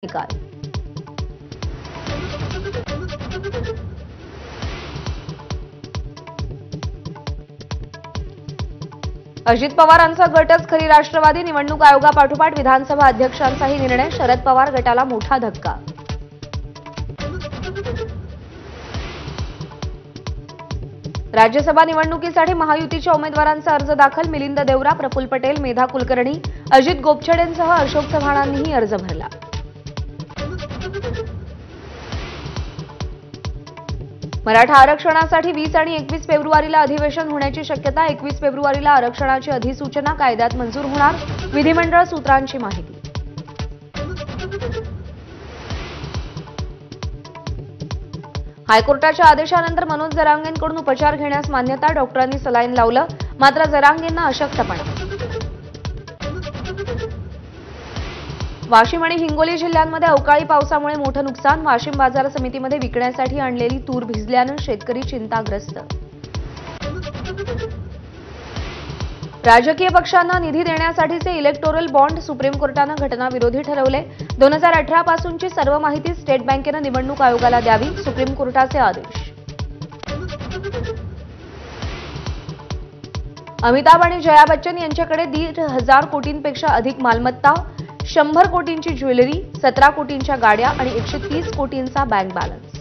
निकाल। अजित पवारांचा गटच खरी राष्ट्रवादी, निवडणूक आयोगापाठोपाठ विधानसभा अध्यक्षांचाही निर्णय, शरद पवार गटाला मोठा धक्का। राज्यसभा निवडणुकीसाठी महायुतीच्या उमेदवारांचा अर्ज दाखल, मिलिंद देवरा, प्रफुल्ल पटेल, मेधा कुलकर्णी, अजित गोपछडेंसह अशोक चव्हाणांनीही अर्ज भरला। मराठा आरक्षणासाठी 20 आणि 21 फेब्रुवारीला अधिवेशन होण्याची शक्यता, 21 फेब्रुवारीला आरक्षणाची अधिसूचना कायद्यात मंजूर होणार, विधिमंडळ सूत्रांची माहिती। हायकोर्टाच्या आदेशानंतर मनोज जरांगेंकडून उपचार घेण्यास मान्यता, डॉक्टरांनी सलाईन लावलं, मात्र जरांगेंना अशक्तपणा। वाशिम आणि हिंगोली जिल्ह्यांमध्ये अवकाळी पावसामुळे मोठं नुकसान, वाशिम बाजार समितीमध्ये विकण्यासाठी आणलेली तूर भिजल्यानं शेतकरी चिंताग्रस्त। राजकीय पक्षांना निधी देण्यासाठीचे इलेक्टोरल बॉन्ड सुप्रीम कोर्टानं घटनाविरोधी ठरवले, 2018 पासूनची सर्व माहिती स्टेट बँकेनं निवडणूक आयोगाला द्यावी, सुप्रीम कोर्टाचे आदेश। अमिताभ आणि जया बच्चन यांच्याकडे 1,500 कोटींपेक्षा अधिक मालमत्ता, 100 कोटींची ज्वेलरी, 17 कोटींच्या गाड्या आणि 130 कोटींचा बँक बॅलन्स।